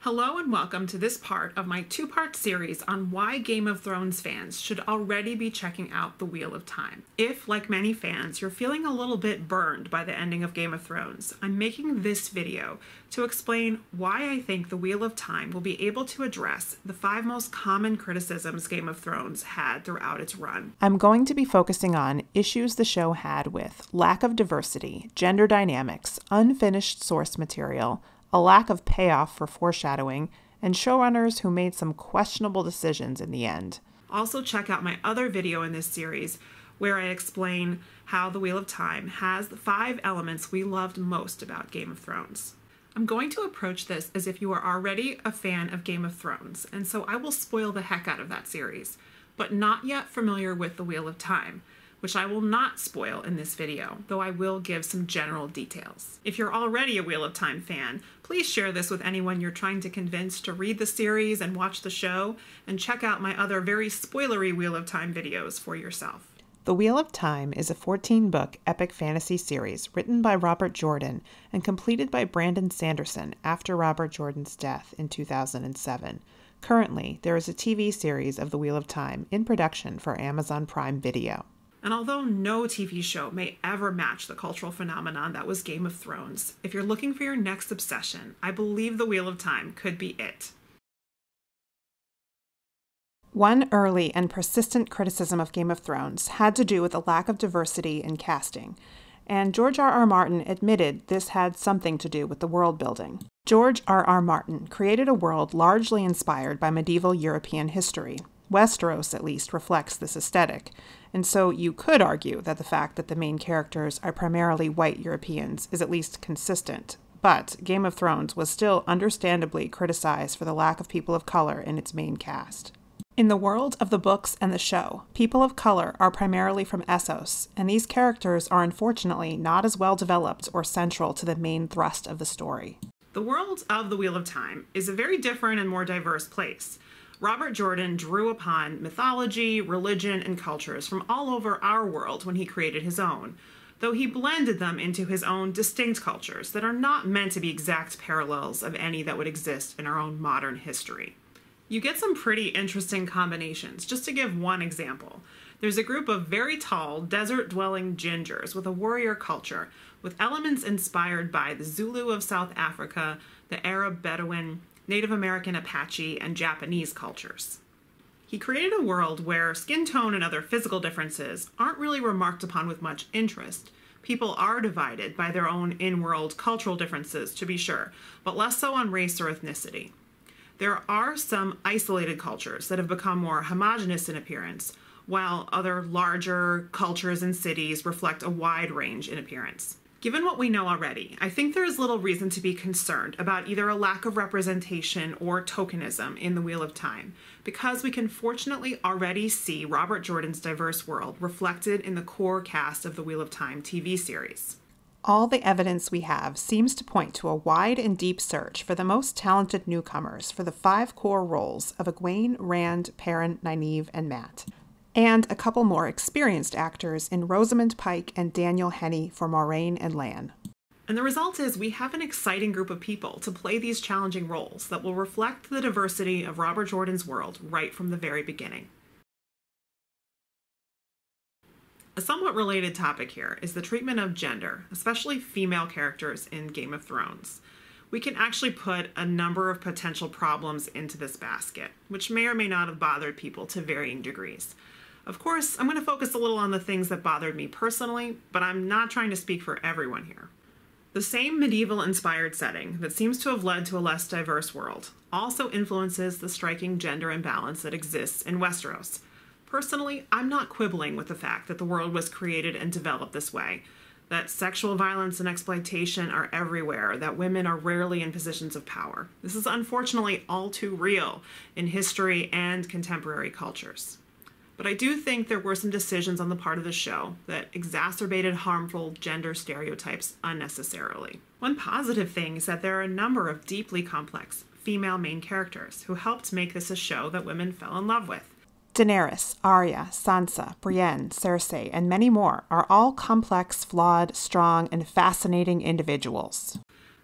Hello and welcome to this part of my two-part series on why Game of Thrones fans should already be checking out The Wheel of Time. If, like many fans, you're feeling a little bit burned by the ending of Game of Thrones, I'm making this video to explain why I think The Wheel of Time will be able to address the 5 most common criticisms Game of Thrones had throughout its run. I'm going to be focusing on issues the show had with lack of diversity, gender dynamics, unfinished source material, a lack of payoff for foreshadowing, and showrunners who made some questionable decisions in the end. Also check out my other video in this series where I explain how The Wheel of Time has the 5 elements we loved most about Game of Thrones. I'm going to approach this as if you are already a fan of Game of Thrones, and so I will spoil the heck out of that series, but not yet familiar with The Wheel of Time, which I will not spoil in this video, though I will give some general details. If you're already a Wheel of Time fan, please share this with anyone you're trying to convince to read the series and watch the show, and check out my other very spoilery Wheel of Time videos for yourself. The Wheel of Time is a 14-book epic fantasy series written by Robert Jordan and completed by Brandon Sanderson after Robert Jordan's death in 2007. Currently, there is a TV series of The Wheel of Time in production for Amazon Prime Video. And although no TV show may ever match the cultural phenomenon that was Game of Thrones, if you're looking for your next obsession, I believe The Wheel of Time could be it. One early and persistent criticism of Game of Thrones had to do with the lack of diversity in casting, and George R.R. Martin admitted this had something to do with the world building. George R.R. Martin created a world largely inspired by medieval European history. Westeros, at least, reflects this aesthetic, and so you could argue that the fact that the main characters are primarily white Europeans is at least consistent. But Game of Thrones was still understandably criticized for the lack of people of color in its main cast. In the world of the books and the show, people of color are primarily from Essos, and these characters are unfortunately not as well developed or central to the main thrust of the story. The world of The Wheel of Time is a very different and more diverse place. Robert Jordan drew upon mythology, religion, and cultures from all over our world when he created his own, though he blended them into his own distinct cultures that are not meant to be exact parallels of any that would exist in our own modern history. You get some pretty interesting combinations. Just to give one example, there's a group of very tall, desert-dwelling gingers with a warrior culture, with elements inspired by the Zulu of South Africa, the Arab Bedouin, Native American Apache, and Japanese cultures. He created a world where skin tone and other physical differences aren't really remarked upon with much interest. People are divided by their own in-world cultural differences, to be sure, but less so on race or ethnicity. There are some isolated cultures that have become more homogeneous in appearance, while other larger cultures and cities reflect a wide range in appearance. Given what we know already, I think there is little reason to be concerned about either a lack of representation or tokenism in The Wheel of Time, because we can fortunately already see Robert Jordan's diverse world reflected in the core cast of the Wheel of Time TV series. All the evidence we have seems to point to a wide and deep search for the most talented newcomers for the 5 core roles of Egwene, Rand, Perrin, Nynaeve, and Mat, and a couple more experienced actors in Rosamund Pike and Daniel Henney for Moiraine and Lan. And the result is we have an exciting group of people to play these challenging roles that will reflect the diversity of Robert Jordan's world right from the very beginning. A somewhat related topic here is the treatment of gender, especially female characters in Game of Thrones. We can actually put a number of potential problems into this basket, which may or may not have bothered people to varying degrees. Of course, I'm going to focus a little on the things that bothered me personally, but I'm not trying to speak for everyone here. The same medieval-inspired setting that seems to have led to a less diverse world also influences the striking gender imbalance that exists in Westeros. Personally, I'm not quibbling with the fact that the world was created and developed this way, that sexual violence and exploitation are everywhere, that women are rarely in positions of power. This is unfortunately all too real in history and contemporary cultures. But I do think there were some decisions on the part of the show that exacerbated harmful gender stereotypes unnecessarily. One positive thing is that there are a number of deeply complex female main characters who helped make this a show that women fell in love with. Daenerys, Arya, Sansa, Brienne, Cersei, and many more are all complex, flawed, strong, and fascinating individuals.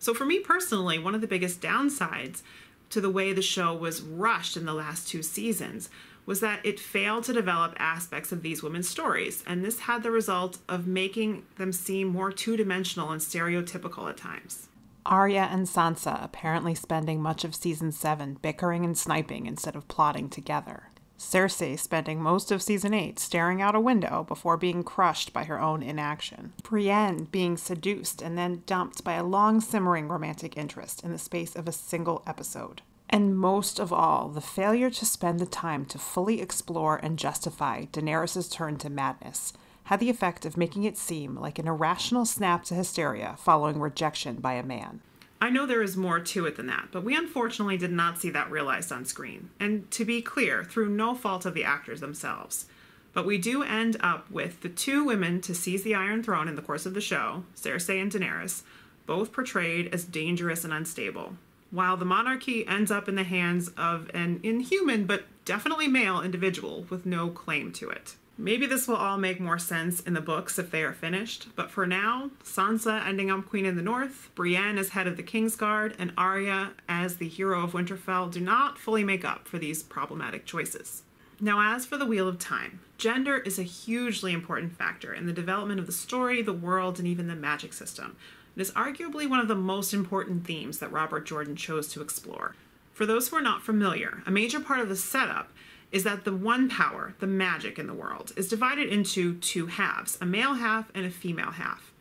So for me personally, one of the biggest downsides to the way the show was rushed in the last 2 seasons was that it failed to develop aspects of these women's stories, and this had the result of making them seem more two-dimensional and stereotypical at times. Arya and Sansa apparently spending much of Season 7 bickering and sniping instead of plotting together. Cersei spending most of Season 8 staring out a window before being crushed by her own inaction. Brienne being seduced and then dumped by a long simmering romantic interest in the space of a single episode. And most of all, the failure to spend the time to fully explore and justify Daenerys' turn to madness had the effect of making it seem like an irrational snap to hysteria following rejection by a man. I know there is more to it than that, but we unfortunately did not see that realized on screen. And to be clear, through no fault of the actors themselves. But we do end up with the 2 women to seize the Iron Throne in the course of the show, Cersei and Daenerys, both portrayed as dangerous and unstable, while the monarchy ends up in the hands of an inhuman but definitely male individual with no claim to it. Maybe this will all make more sense in the books if they are finished, but for now, Sansa ending up Queen in the North, Brienne as head of the Kingsguard, and Arya as the hero of Winterfell do not fully make up for these problematic choices. Now, as for the Wheel of Time, gender is a hugely important factor in the development of the story, the world, and even the magic system. It is arguably one of the most important themes that Robert Jordan chose to explore. For those who are not familiar, a major part of the setup is that the one power, the magic in the world, is divided into 2 halves, a male half and a female half.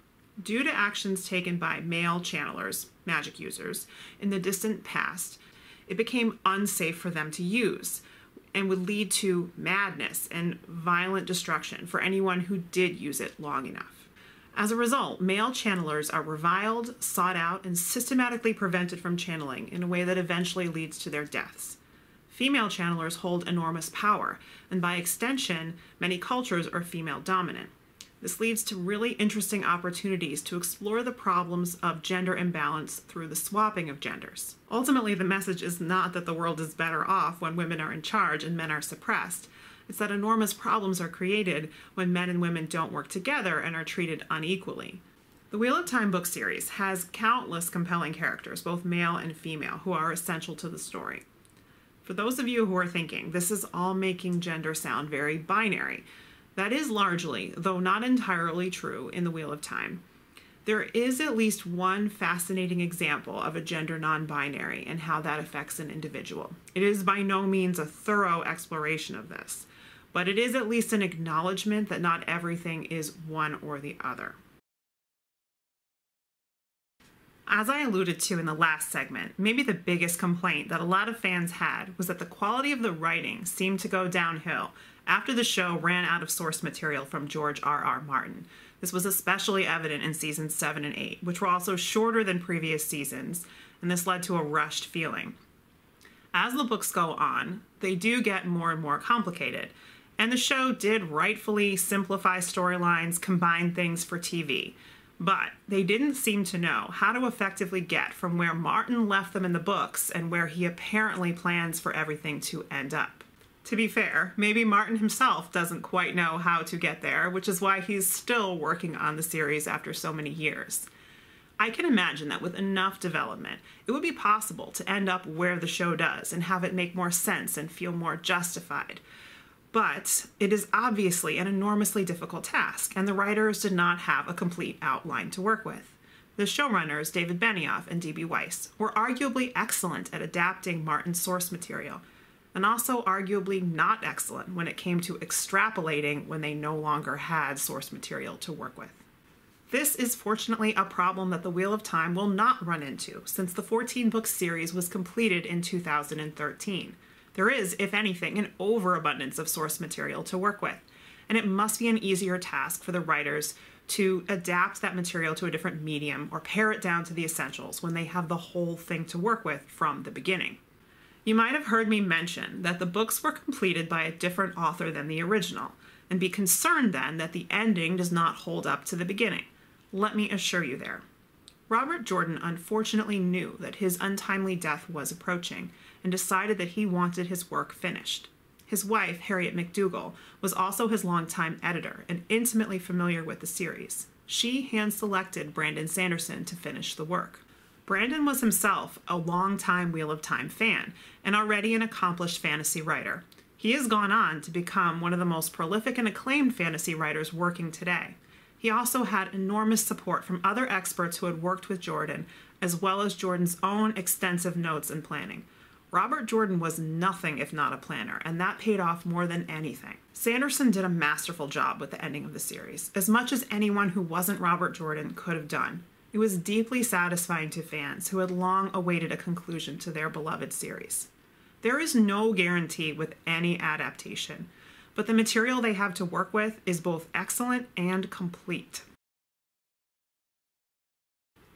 Due to actions taken by male channelers, magic users, in the distant past, it became unsafe for them to use and would lead to madness and violent destruction for anyone who did use it long enough. As a result, male channelers are reviled, sought out, and systematically prevented from channeling in a way that eventually leads to their deaths. Female channelers hold enormous power, and by extension, many cultures are female dominant. This leads to really interesting opportunities to explore the problems of gender imbalance through the swapping of genders. Ultimately, the message is not that the world is better off when women are in charge and men are suppressed. It's that enormous problems are created when men and women don't work together and are treated unequally. The Wheel of Time book series has countless compelling characters, both male and female, who are essential to the story. For those of you who are thinking, this is all making gender sound very binary. That is largely, though not entirely true, in the Wheel of Time. There is at least one fascinating example of a gender non-binary and how that affects an individual. It is by no means a thorough exploration of this, but it is at least an acknowledgement that not everything is one or the other. As I alluded to in the last segment, maybe the biggest complaint that a lot of fans had was that the quality of the writing seemed to go downhill after the show ran out of source material from George R.R. Martin. This was especially evident in seasons 7 and 8, which were also shorter than previous seasons, and this led to a rushed feeling. As the books go on, they do get more and more complicated, and the show did rightfully simplify storylines, combine things for TV. But they didn't seem to know how to effectively get from where Martin left them in the books and where he apparently plans for everything to end up. To be fair, maybe Martin himself doesn't quite know how to get there, which is why he's still working on the series after so many years. I can imagine that with enough development, it would be possible to end up where the show does and have it make more sense and feel more justified. But it is obviously an enormously difficult task, and the writers did not have a complete outline to work with. The showrunners, David Benioff and D.B. Weiss, were arguably excellent at adapting Martin's source material, and also arguably not excellent when it came to extrapolating when they no longer had source material to work with. This is fortunately a problem that the Wheel of Time will not run into, since the 14-book series was completed in 2013. There is, if anything, an overabundance of source material to work with, and it must be an easier task for the writers to adapt that material to a different medium or pare it down to the essentials when they have the whole thing to work with from the beginning. You might have heard me mention that the books were completed by a different author than the original, and be concerned then that the ending does not hold up to the beginning. Let me assure you there. Robert Jordan unfortunately knew that his untimely death was approaching and decided that he wanted his work finished. His wife, Harriet McDougall, was also his longtime editor and intimately familiar with the series. She hand-selected Brandon Sanderson to finish the work. Brandon was himself a longtime Wheel of Time fan and already an accomplished fantasy writer. He has gone on to become one of the most prolific and acclaimed fantasy writers working today. He also had enormous support from other experts who had worked with Jordan, as well as Jordan's own extensive notes and planning. Robert Jordan was nothing if not a planner, and that paid off more than anything. Sanderson did a masterful job with the ending of the series, as much as anyone who wasn't Robert Jordan could have done. It was deeply satisfying to fans who had long awaited a conclusion to their beloved series. There is no guarantee with any adaptation, but the material they have to work with is both excellent and complete.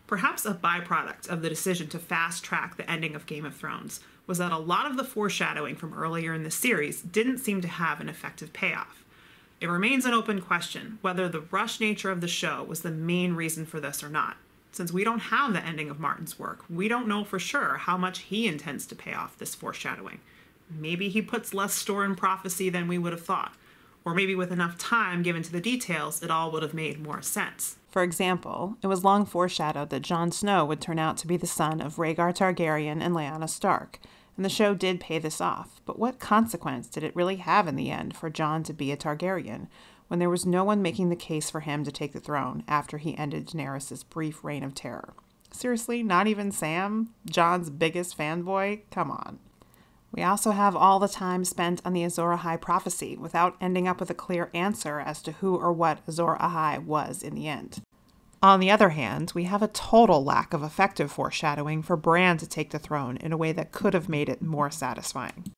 Perhaps a byproduct of the decision to fast-track the ending of Game of Thrones was that a lot of the foreshadowing from earlier in the series didn't seem to have an effective payoff. It remains an open question whether the rush nature of the show was the main reason for this or not. Since we don't have the ending of Martin's work, we don't know for sure how much he intends to pay off this foreshadowing. Maybe he puts less store in prophecy than we would have thought. Or maybe with enough time given to the details, it all would have made more sense. For example, it was long foreshadowed that Jon Snow would turn out to be the son of Rhaegar Targaryen and Lyanna Stark, and the show did pay this off. But what consequence did it really have in the end for Jon to be a Targaryen, when there was no one making the case for him to take the throne after he ended Daenerys' brief reign of terror? Seriously, not even Sam, Jon's biggest fanboy? Come on. We also have all the time spent on the Azor Ahai prophecy without ending up with a clear answer as to who or what Azor Ahai was in the end. On the other hand, we have a total lack of effective foreshadowing for Bran to take the throne in a way that could have made it more satisfying.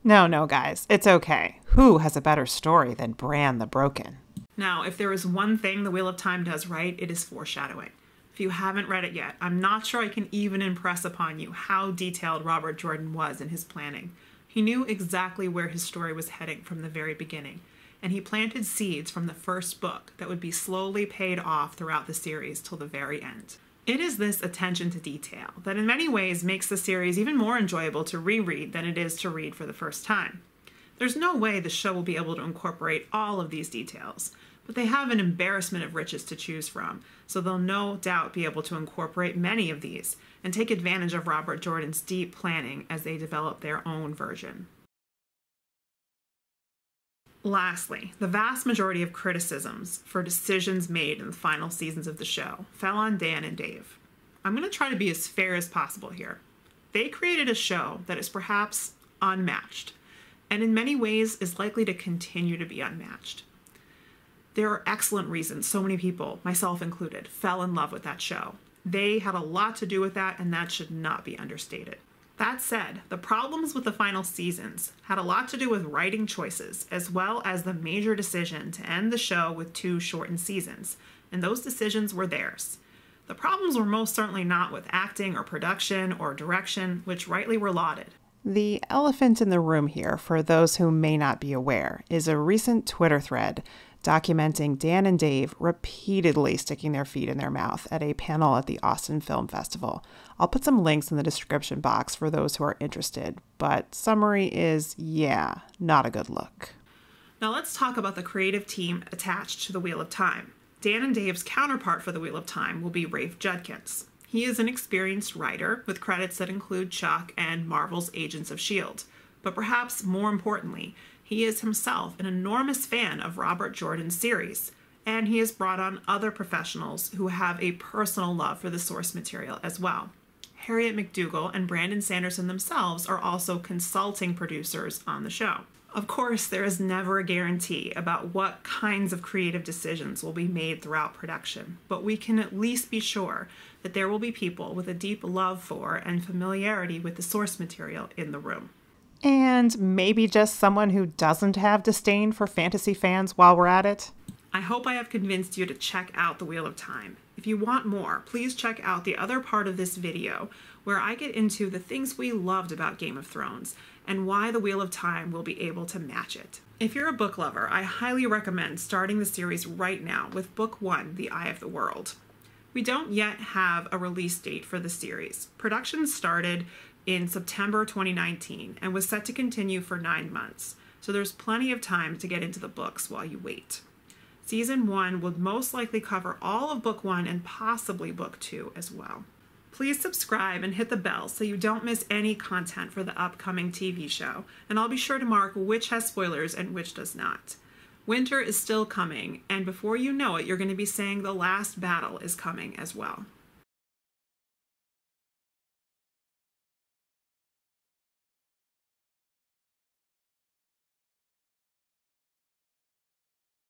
No, guys, it's okay. Who has a better story than Bran the Broken? Now, if there is one thing the Wheel of Time does right, it is foreshadowing. If you haven't read it yet, I'm not sure I can even impress upon you how detailed Robert Jordan was in his planning. He knew exactly where his story was heading from the very beginning, and he planted seeds from the first book that would be slowly paid off throughout the series till the very end. It is this attention to detail that in many ways makes the series even more enjoyable to reread than it is to read for the first time. There's no way the show will be able to incorporate all of these details, but they have an embarrassment of riches to choose from, so they'll no doubt be able to incorporate many of these and take advantage of Robert Jordan's deep planning as they develop their own version. Lastly, the vast majority of criticisms for decisions made in the final seasons of the show fell on Dan and Dave. I'm going to try to be as fair as possible here. They created a show that is perhaps unmatched, and in many ways is likely to continue to be unmatched. There are excellent reasons so many people, myself included, fell in love with that show. They had a lot to do with that, and that should not be understated. That said, the problems with the final seasons had a lot to do with writing choices, as well as the major decision to end the show with 2 shortened seasons, and those decisions were theirs. The problems were most certainly not with acting or production or direction, which rightly were lauded. The elephant in the room here, for those who may not be aware, is a recent Twitter thread documenting Dan and Dave repeatedly sticking their feet in their mouth at a panel at the Austin Film Festival. I'll put some links in the description box for those who are interested, but summary is, yeah, not a good look. Now let's talk about the creative team attached to the Wheel of Time. Dan and Dave's counterpart for the Wheel of Time will be Rafe Judkins. He is an experienced writer with credits that include Chuck and Marvel's Agents of S.H.I.E.L.D. But perhaps more importantly, he is himself an enormous fan of Robert Jordan's series, and he has brought on other professionals who have a personal love for the source material as well. Harriet McDougall and Brandon Sanderson themselves are also consulting producers on the show. Of course, there is never a guarantee about what kinds of creative decisions will be made throughout production, but we can at least be sure that there will be people with a deep love for and familiarity with the source material in the room. And maybe just someone who doesn't have disdain for fantasy fans while we're at it. I hope I have convinced you to check out The Wheel of Time. If you want more, please check out the other part of this video where I get into the things we loved about Game of Thrones and why The Wheel of Time will be able to match it. If you're a book lover, I highly recommend starting the series right now with Book 1, The Eye of the World. We don't yet have a release date for the series. Production started in September 2019 and was set to continue for 9 months, so there's plenty of time to get into the books while you wait. Season 1 would most likely cover all of Book 1 and possibly Book 2 as well. Please subscribe and hit the bell so you don't miss any content for the upcoming TV show, and I'll be sure to mark which has spoilers and which does not. Winter is still coming, and before you know it, you're going to be saying the last battle is coming as well.